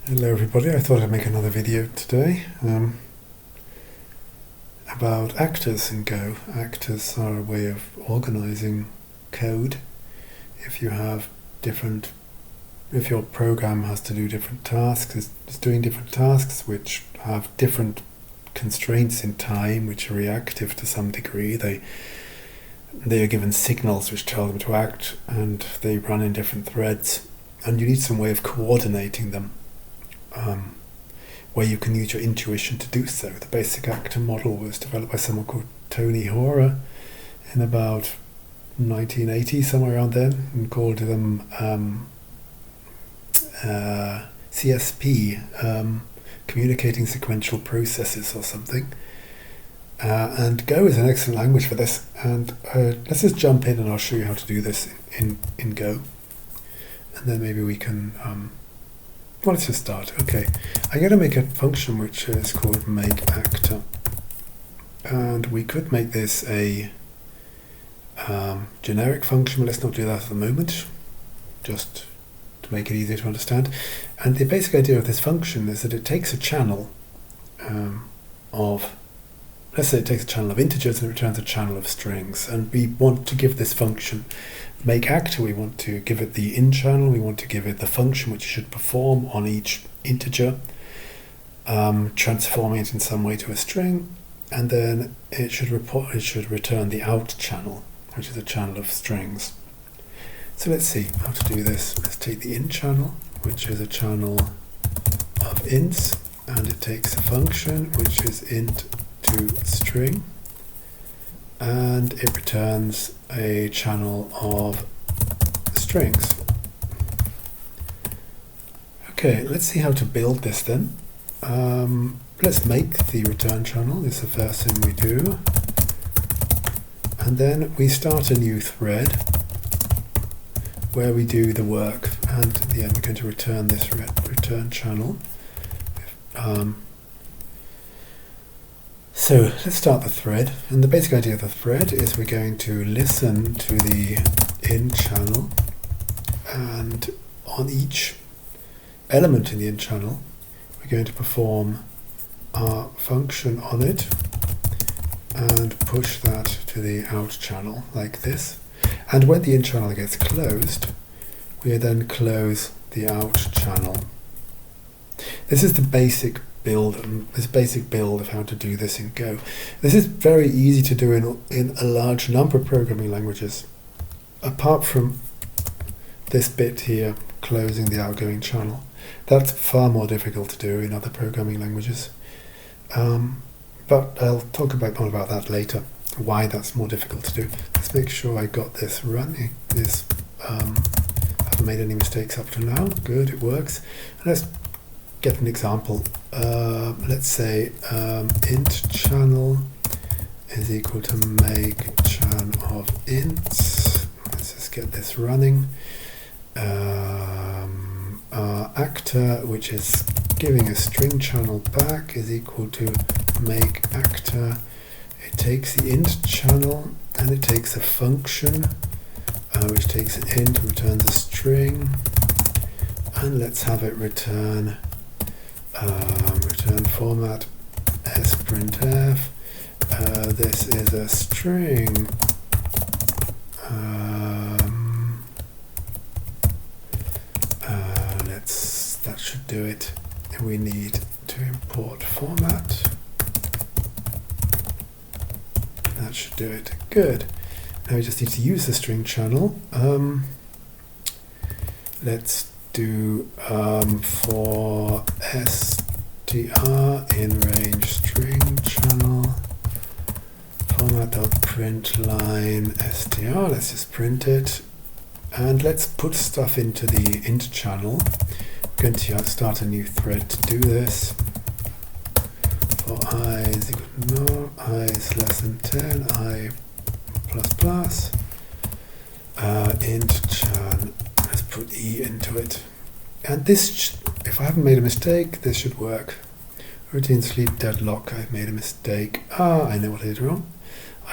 Hello everybody, I thought I'd make another video today about actors in Go. Actors are a way of organizing code. If your program has to do different tasks, it's doing different tasks which have different constraints in time, which are reactive to some degree. They are given signals which tell them to act, and they run in different threads, and you need some way of coordinating them. Where you can use your intuition to do so. The basic actor model was developed by someone called Tony Hoare in about 1980, somewhere around then, and called them CSP, Communicating Sequential Processes or something. And Go is an excellent language for this, and let's just jump in and I'll show you how to do this in Go, and then maybe we can well, let's just start. Okay, I'm going to make a function which is called makeActor, and we could make this a generic function, but let's not do that at the moment, just to make it easier to understand. And the basic idea of this function is that it takes a channel let's say it takes a channel of integers and it returns a channel of strings, and we want to give this function makeActor, we want to give it the in channel, we want to give it the function which it should perform on each integer, transforming it in some way to a string, and then it should return the out channel, which is a channel of strings. So let's see how to do this. Let's take the in channel, which is a channel of ints, and it takes a function which is int to string, and it returns a channel of strings. Okay, let's see how to build this then. Let's make the return channel. This is the first thing we do, and then we start a new thread where we do the work, and at the end we're going to return this return channel. So let's start the thread, and the basic idea of the thread is we're going to listen to the in channel, and on each element in the in channel we're going to perform our function on it and push that to the out channel like this. And when the in channel gets closed, we then close the out channel. This is the basic build of how to do this in Go. This is very easy to do in a large number of programming languages, apart from this bit here, closing the outgoing channel. That's far more difficult to do in other programming languages, but I'll talk more about that later, why that's more difficult to do. Let's make sure I got this running. I haven't made any mistakes up to now. Good, it works. And let's get an example. Let's say int channel is equal to make chan of ints. Let's just get this running. Our actor, which is giving a string channel back, is equal to make actor. It takes the int channel and it takes a function which takes an int and returns a string, and let's have it return format sprintf. This is a string. That should do it. We need to import format. That should do it. Good. Now we just need to use the string channel. Let's do for str in range string channel format.println str. Let's just print it, and let's put stuff into the int channel. I'm going to start a new thread to do this. For I is equal to no, I is less than 10, I plus plus, int chan. Let's put e into it, and this, if I haven't made a mistake, this should work. Routine sleep deadlock, I've made a mistake. I know what I did wrong.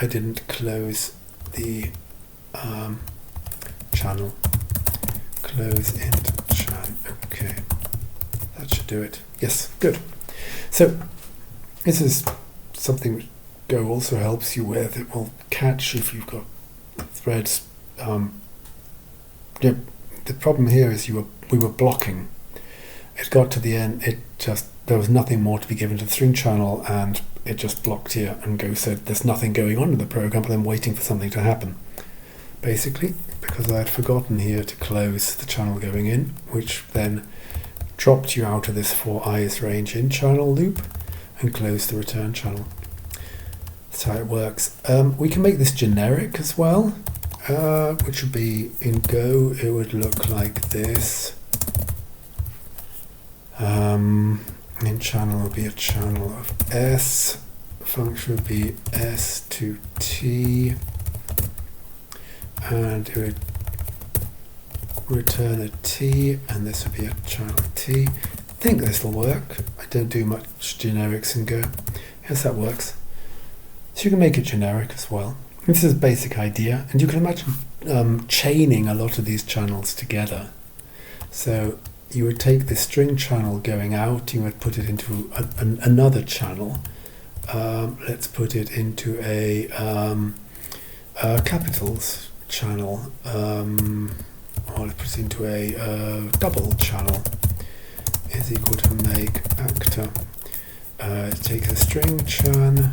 I didn't close the channel. Close int chan. Okay, that should do it. Yes, good. So this is something which Go also helps you with. It will catch if you've got threads. The problem here is we were blocking. It got to the end, there was nothing more to be given to the string channel, and it just blocked here, and Go said there's nothing going on in the program, but I'm waiting for something to happen. Basically, because I had forgotten here to close the channel going in, which then dropped you out of this for i's range in channel loop and closed the return channel. That's how it works. We can make this generic as well, which would be in Go, it would look like this. In channel would be a channel of S, function would be S to T, and it would return a T, and this would be a channel T. I think this will work. I don't do much generics in Go. Yes, that works. So you can make it generic as well. This is a basic idea, and you can imagine chaining a lot of these channels together. So you would take this string channel going out, you would put it into another channel. Let's put it into a capitals channel, or let's put it into a double channel. Is equal to make actor. It takes a string chan,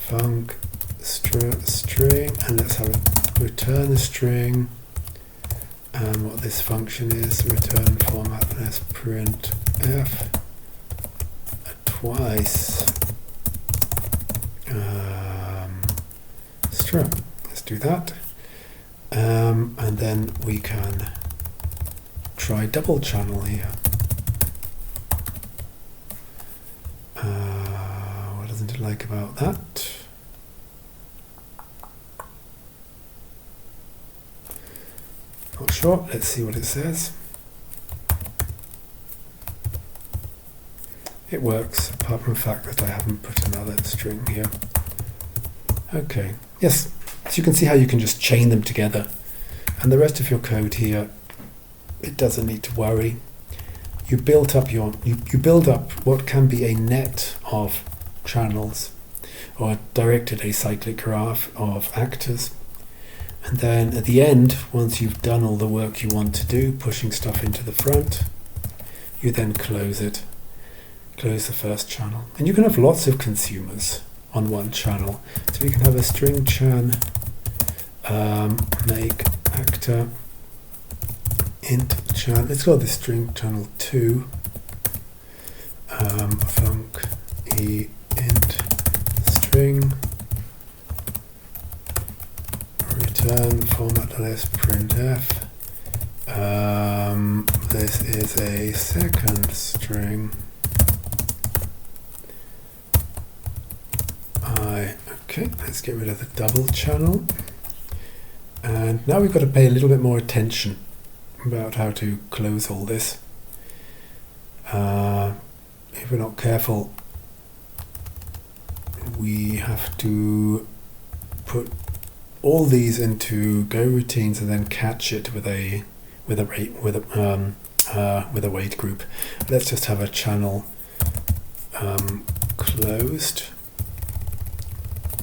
func, string, and let's have a return a string. And what this function is, return format as printf twice string. Let's do that. And then we can try double channel here. What doesn't it like about that? Not sure. Let's see what it says. It works, apart from the fact that I haven't put another string here. Okay. Yes. So you can see how you can just chain them together. And the rest of your code here, it doesn't need to worry. You build up what can be a net of channels, or a directed acyclic graph of actors. And then at the end, once you've done all the work you want to do, pushing stuff into the front, you then close it. Close the first channel. And you can have lots of consumers on one channel. So you can have a string chan, make actor, int chan. Let's call this string channel 2, func e int string, return format as printf. This is a second string. Okay, let's get rid of the double channel. And now we've got to pay a little bit more attention about how to close all this. If we're not careful, we have to put all these into Go routines and then catch it with a wait group. Let's just have a channel closed.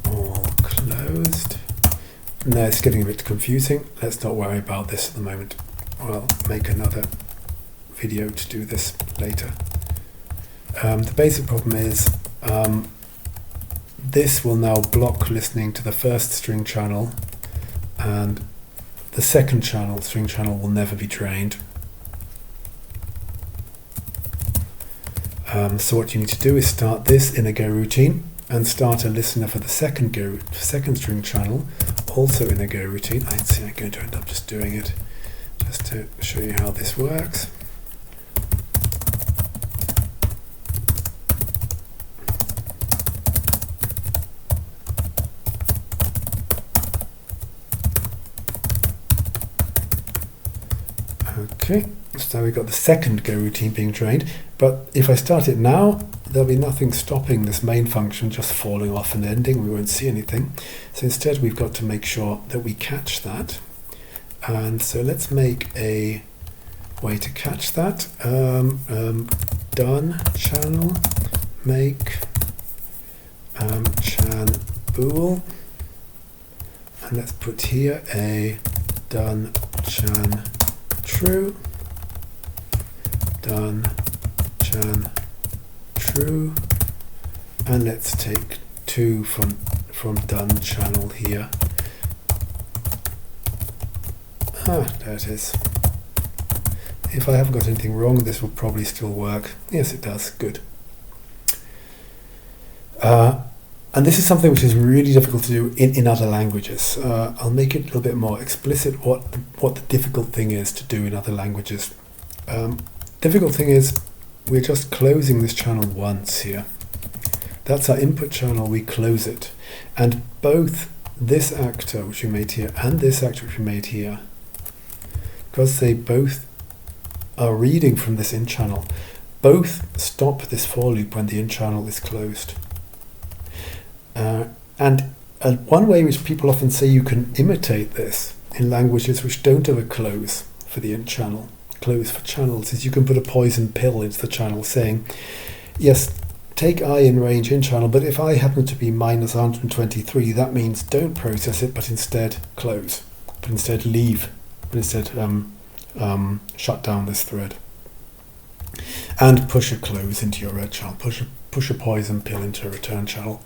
All closed. No, it's getting a bit confusing. Let's not worry about this at the moment. I'll make another video to do this later. The basic problem is this will now block listening to the first string channel, and the second string channel will never be drained. So what you need to do is start this in a Go routine and start a listener for the second string channel, also in a Go routine. I see I'm going to end up just doing it just to show you how this works. Okay, so we've got the second Go routine being drained, but if I start it now, there'll be nothing stopping this main function just falling off and ending. We won't see anything. So instead we've got to make sure that we catch that. And so let's make a way to catch that. done channel make chan bool, and let's put here a done chan true, done chan true, and let's take 2 from done channel here. There it is. If I haven't got anything wrong, this will probably still work. Yes, it does. Good. And this is something which is really difficult to do in other languages. I'll make it a little bit more explicit what the difficult thing is to do in other languages. Difficult thing is we're just closing this channel once here. That's our input channel, we close it. And both this actor which we made here and this actor which we made here, because they both are reading from this in channel, both stop this for loop when the in channel is closed. And one way which people often say you can imitate this in languages which don't have a close for the in channel, close for channels, is you can put a poison pill into the channel saying, yes, take I in range in channel, but if I happen to be minus 123, that means don't process it, but instead close, but instead leave, but instead shut down this thread. And push a close into your red channel, push a poison pill into a return channel.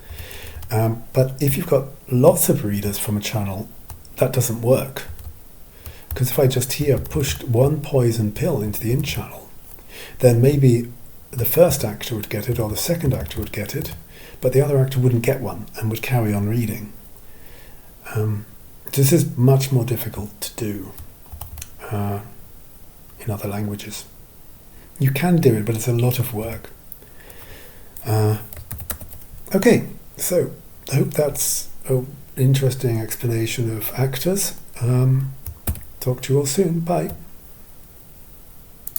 But if you've got lots of readers from a channel, that doesn't work. Because if I just here pushed one poison pill into the in channel, then maybe the first actor would get it or the second actor would get it, but the other actor wouldn't get one and would carry on reading. This is much more difficult to do in other languages. You can do it, but it's a lot of work. Okay, so I hope that's an interesting explanation of actors. Talk to you all soon. Bye.